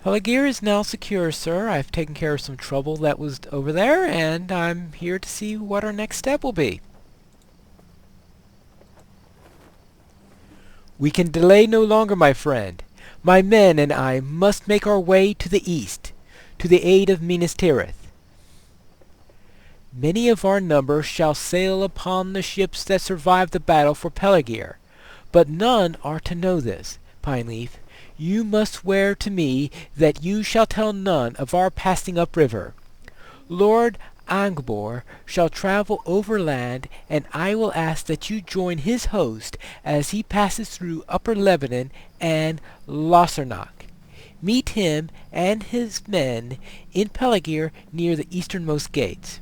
Peligir is now secure, sir. I've taken care of some trouble that was over there, and I'm here to see what our next step will be. We can delay no longer, my friend. My men and I must make our way to the east, to the aid of Minas Tirith. Many of our number shall sail upon the ships that survived the battle for Peligir, but none are to know this. Pineleaf, you must swear to me that you shall tell none of our passing upriver. Lord Angbor shall travel overland, and I will ask that you join his host as he passes through Upper Lebanon and Lossarnoch. Meet him and his men in Peligir near the easternmost gates.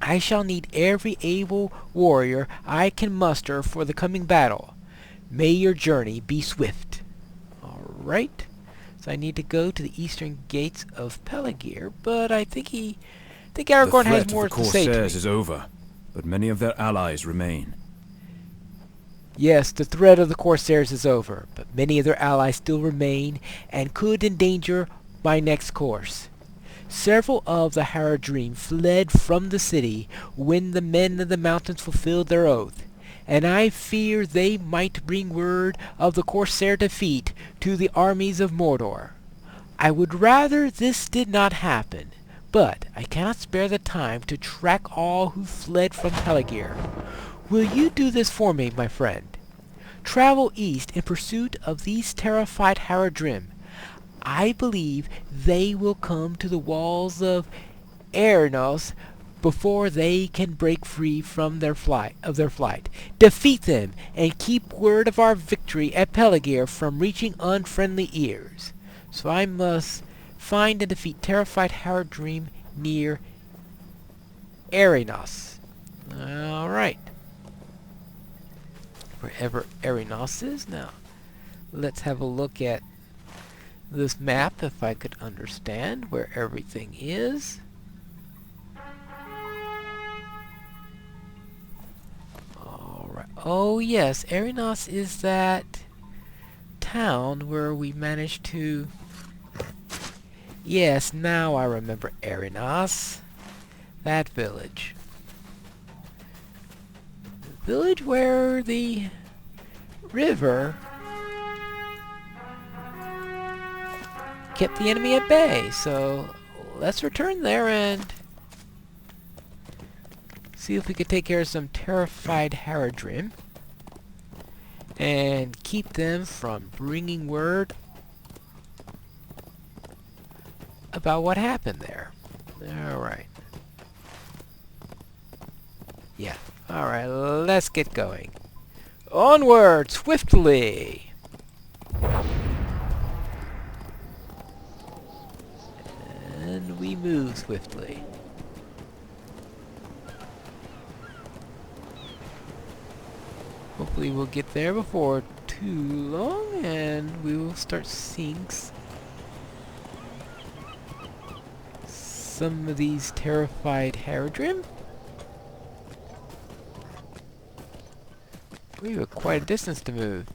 I shall need every able warrior I can muster for the coming battle. May your journey be swift. All right. So I need to go to the eastern gates of Peligir, but I think Aragorn has more to say to me. The threat of the Corsairs is over, but many of their allies remain. Yes, the threat of the Corsairs is over, but many of their allies still remain and could endanger my next course. Several of the Haradrim fled from the city when the men of the mountains fulfilled their oath, and I fear they might bring word of the Corsair defeat to the armies of Mordor. I would rather this did not happen, but I cannot spare the time to track all who fled from Peligir. Will you do this for me, my friend? Travel east in pursuit of these terrified Haradrim. I believe they will come to the walls of Erenos before they can break free from their flight. Defeat them and keep word of our victory at Peligir from reaching unfriendly ears. So I must find and defeat terrified Haradrim near Erenos. All right. Wherever Erenos is now. Let's have a look at this map, if I could understand where everything is. Alright. Oh yes, Erenos is that town where we managed to... Yes, now I remember Erenos. That village. The village where the river kept the enemy at bay. So let's return there and see if we could take care of some terrified Haradrim and keep them from bringing word about what happened there. Alright. Yeah. Alright, let's get going. Onward, swiftly! And we move swiftly. Hopefully we'll get there before too long, and we will start seeing some of these terrified Haradrim. We have quite a distance to move.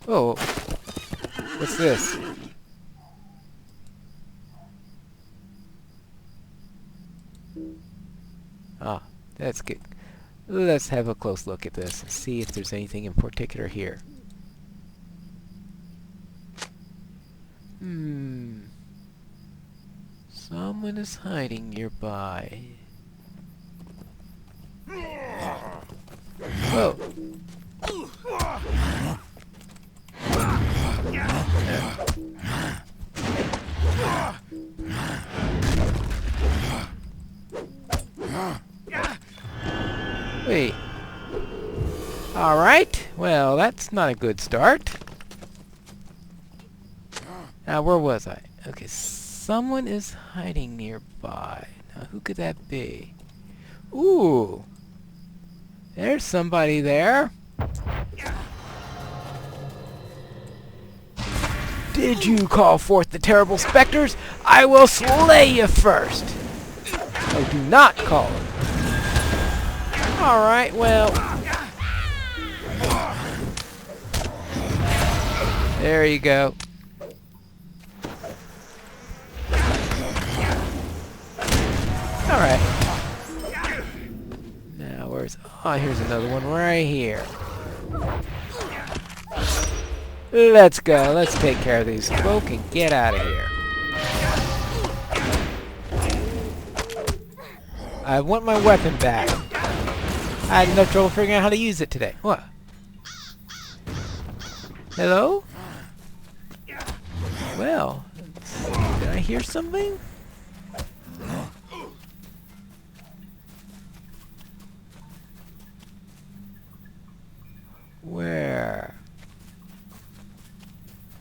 Oh, what's this? Ah, that's good. Let's have a close look at this and see if there's anything in particular here. Someone is hiding nearby. Whoa. Wait. Alright. Well, that's not a good start. Now, where was I? Okay, someone is hiding nearby. Now, who could that be? Ooh. There's somebody there. Did you call forth the terrible specters? I will slay you first. Oh, do not call them. Alright, well. There you go. Alright. Now, where's... Oh, here's another one right here. Let's go. Let's take care of these folk and get out of here. I want my weapon back. I had enough trouble figuring out how to use it today. What? Hello? Well, did I hear something? Where?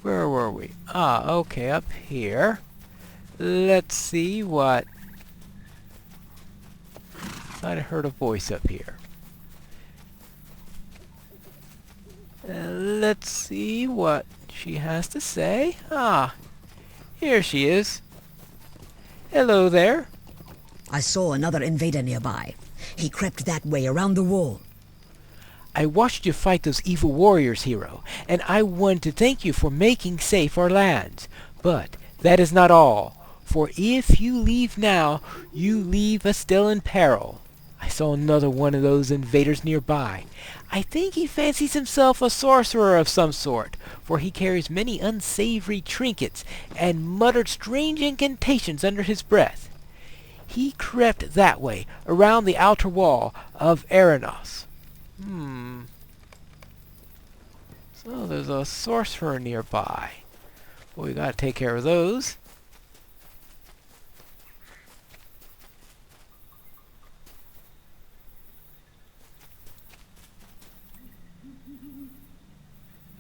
Where were we? Ah, okay, up here. Let's see what... I heard a voice up here. Let's see what she has to say. Ah, here she is. Hello there. I saw another invader nearby. He crept that way around the wall. I watched you fight those evil warriors, hero, and I want to thank you for making safe our lands. But that is not all, for if you leave now, you leave us still in peril. I saw another one of those invaders nearby. I think he fancies himself a sorcerer of some sort, for he carries many unsavory trinkets and muttered strange incantations under his breath. He crept that way, around the outer wall of Aranos. So there's a sorcerer nearby. Well, we gotta take care of those.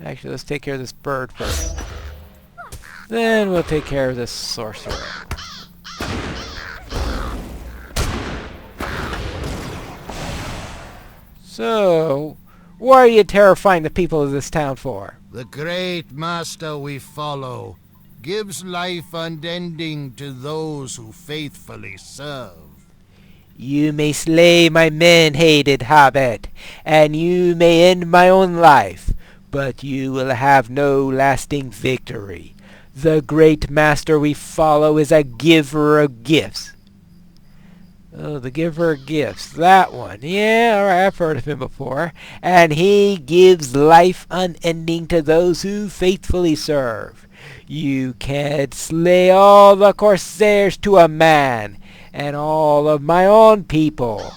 Actually, let's take care of this bird first. Then we'll take care of this sorcerer. So, what are you terrifying the people of this town for? The great master we follow gives life unending to those who faithfully serve. You may slay my men-hated hobbit, and you may end my own life, but you will have no lasting victory. The great master we follow is a giver of gifts. Oh, the giver of gifts. That one. Yeah, alright, I've heard of him before. And he gives life unending to those who faithfully serve. You can slay all the corsairs to a man, and all of my own people.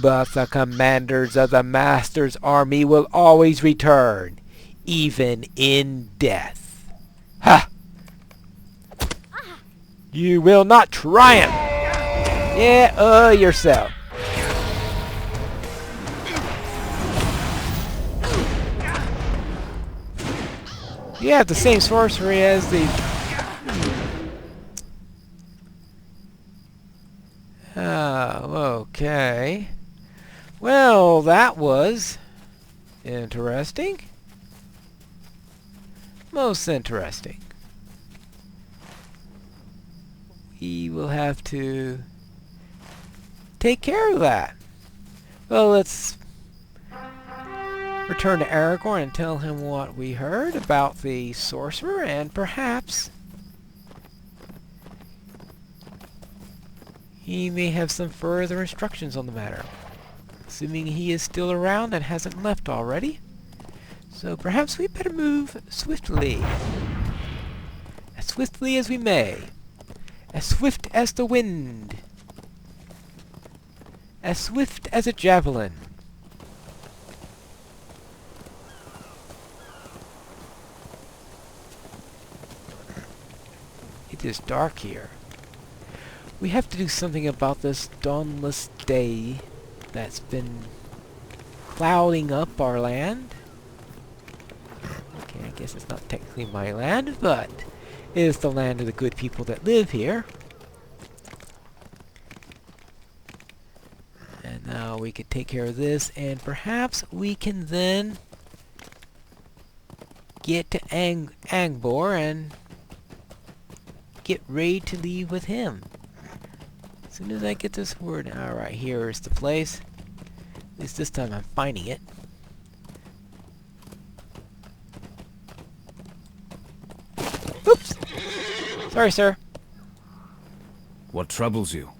But the commanders of the master's army will always return, even in death. Ha! You will not triumph! Yeah, yourself. You have the same sorcery as the... Oh, okay. Well, that was interesting. Most interesting. We will have to take care of that. Well, let's return to Aragorn and tell him what we heard about the sorcerer, and perhaps he may have some further instructions on the matter, assuming he is still around and hasn't left already. So perhaps we better move swiftly. As swiftly as we may. As swift as the wind. As swift as a javelin. It is dark here. We have to do something about this dawnless day that's been clouding up our land. Okay, I guess it's not technically my land, but it is the land of the good people that live here. And now we could take care of this, and perhaps we can then get to Angbor and get ready to leave with him. As soon as I get this word... Alright, here is the place. At least this time I'm finding it. Oops! Sorry, sir. What troubles you?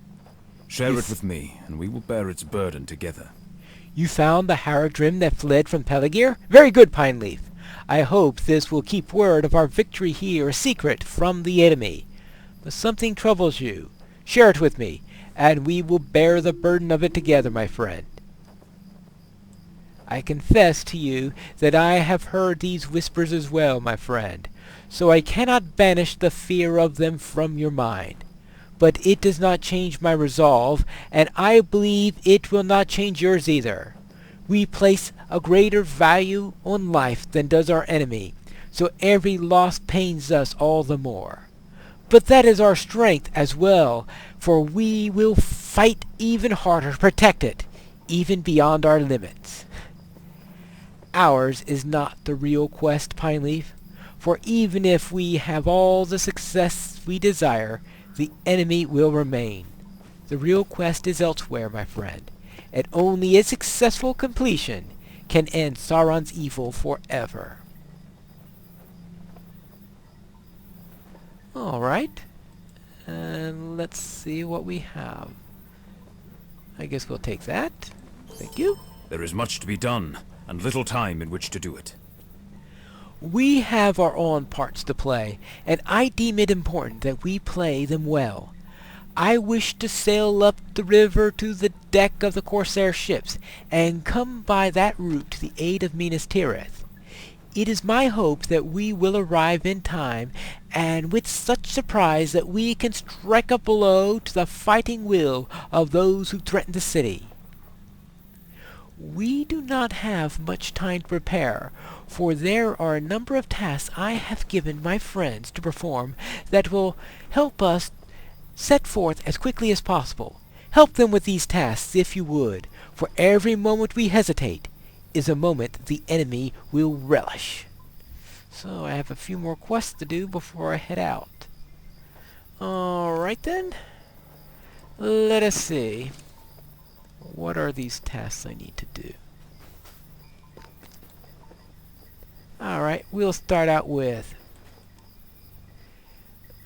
Share Yes. it with me, and we will bear its burden together. You found the Haradrim that fled from Pelegir? Very good, Pineleaf. I hope this will keep word of our victory here a secret from the enemy. But something troubles you. Share it with me, and we will bear the burden of it together, my friend. I confess to you that I have heard these whispers as well, my friend, so I cannot banish the fear of them from your mind. But it does not change my resolve, and I believe it will not change yours either. We place a greater value on life than does our enemy, so every loss pains us all the more. But that is our strength as well, for we will fight even harder to protect it, even beyond our limits. Ours is not the real quest, Pineleaf, for even if we have all the success we desire, the enemy will remain. The real quest is elsewhere, my friend, and only its successful completion can end Sauron's evil forever. Alright, and let's see what we have. I guess we'll take that. Thank you. There is much to be done, and little time in which to do it. We have our own parts to play, and I deem it important that we play them well. I wish to sail up the river to the deck of the Corsair ships, and come by that route to the aid of Minas Tirith. It is my hope that we will arrive in time, and with such surprise that we can strike a blow to the fighting will of those who threaten the city. We do not have much time to prepare, for there are a number of tasks I have given my friends to perform that will help us set forth as quickly as possible. Help them with these tasks if you would, for every moment we hesitate is a moment the enemy will relish. So I have a few more quests to do before I head out. Alright then. Let us see. What are these tasks I need to do? Alright, we'll start out with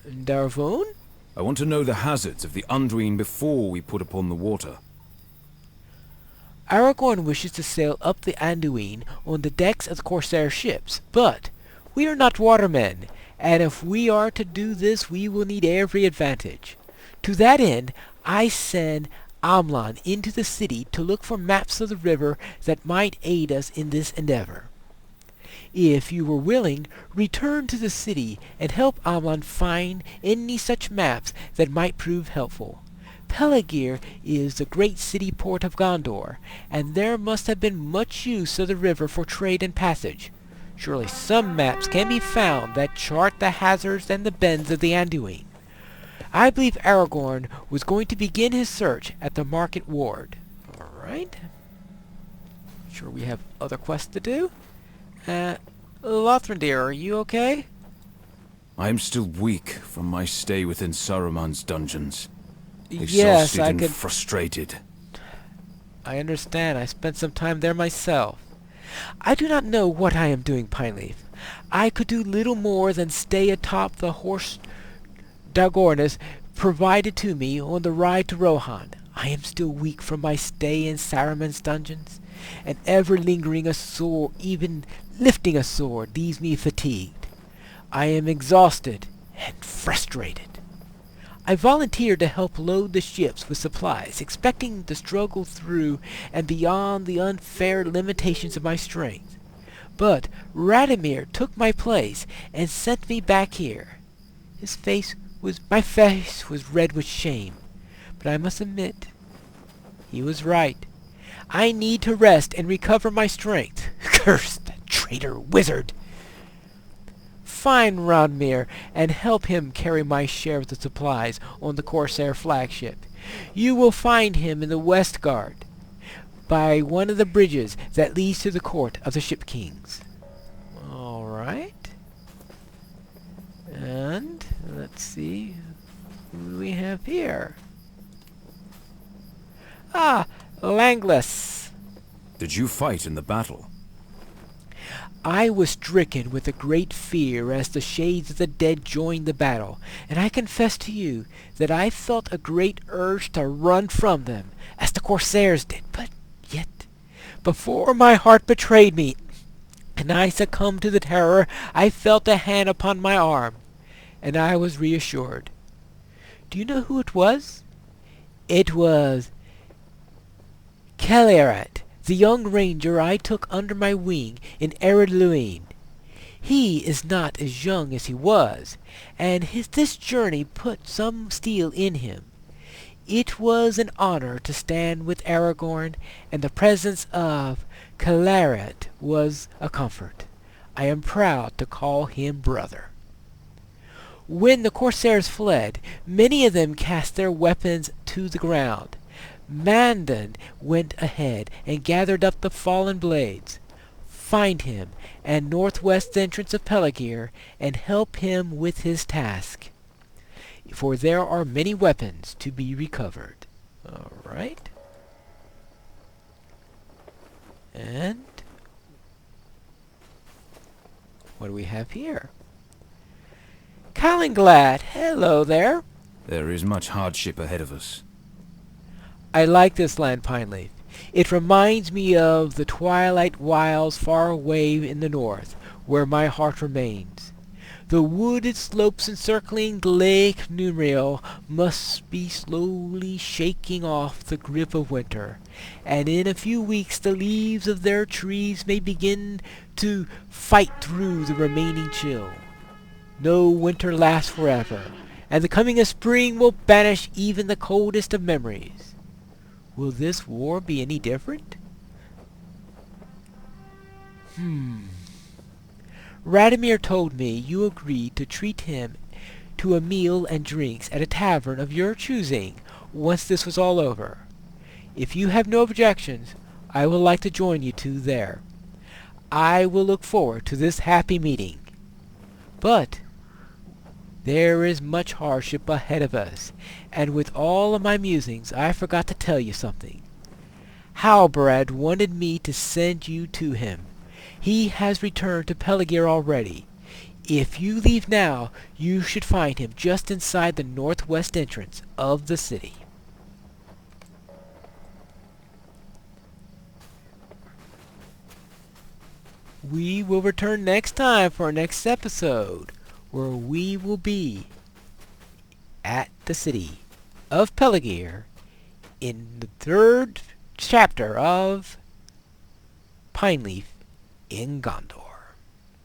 Darvoon. I want to know the hazards of the Anduin before we put upon the water. Aragorn wishes to sail up the Anduin on the decks of the Corsair ships, but we are not watermen, and if we are to do this we will need every advantage. To that end, I send Amlan into the city to look for maps of the river that might aid us in this endeavor. If you were willing, return to the city and help Amlan find any such maps that might prove helpful. Pelegir is the great city port of Gondor, and there must have been much use of the river for trade and passage. Surely some maps can be found that chart the hazards and the bends of the Anduin. I believe Aragorn was going to begin his search at the Market Ward. Alright. Sure we have other quests to do. Lothrindir, are you okay? I am still weak from my stay within Saruman's dungeons. Yes, Exhausted I and could... frustrated. I understand. I spent some time there myself. I do not know what I am doing, Pineleaf. I could do little more than stay atop the horse Dagornis provided to me on the ride to Rohan. I am still weak from my stay in Saruman's dungeons, and ever lingering a sword, even lifting a sword, leaves me fatigued. I am exhausted and frustrated. I volunteered to help load the ships with supplies, expecting to struggle through and beyond the unfair limitations of my strength. But Radomir took my place and sent me back here. My face was red with shame, but I must admit, he was right. I need to rest and recover my strength. Curse the traitor wizard! Find Radomir and help him carry my share of the supplies on the Corsair flagship. You will find him in the West Guard, by one of the bridges that leads to the court of the Ship Kings. Alright. And let's see who we have here. Ah, Langless. Did you fight in the battle? I was stricken with a great fear as the shades of the dead joined the battle, and I confess to you that I felt a great urge to run from them, as the corsairs did, but yet, before my heart betrayed me, and I succumbed to the terror, I felt a hand upon my arm, and I was reassured. Do you know who it was? It was Celerat, the young ranger I took under my wing in Ered Luin. He is not as young as he was, and this journey put some steel in him. It was an honor to stand with Aragorn, and the presence of Celerat was a comfort. I am proud to call him brother. When the corsairs fled, many of them cast their weapons to the ground. Mandan went ahead and gathered up the fallen blades. Find him at northwest entrance of Peligir and help him with his task, for there are many weapons to be recovered. All right. And what do we have here? Calenglad, hello there. There is much hardship ahead of us. I like this land, Pineleaf. It reminds me of the twilight wilds far away in the north, where my heart remains. The wooded slopes encircling Lake Numriel must be slowly shaking off the grip of winter, and in a few weeks the leaves of their trees may begin to fight through the remaining chill. No winter lasts forever, and the coming of spring will banish even the coldest of memories. Will this war be any different? Radomir told me you agreed to treat him to a meal and drinks at a tavern of your choosing once this was all over. If you have no objections, I would like to join you two there. I will look forward to this happy meeting. But there is much hardship ahead of us, and with all of my musings I forgot to tell you something. Halbrand wanted me to send you to him. He has returned to Peligir already. If you leave now, you should find him just inside the northwest entrance of the city. We will return next time for our next episode, where we will be at the city of Peligir in the 3rd chapter of Pineleaf in Gondor.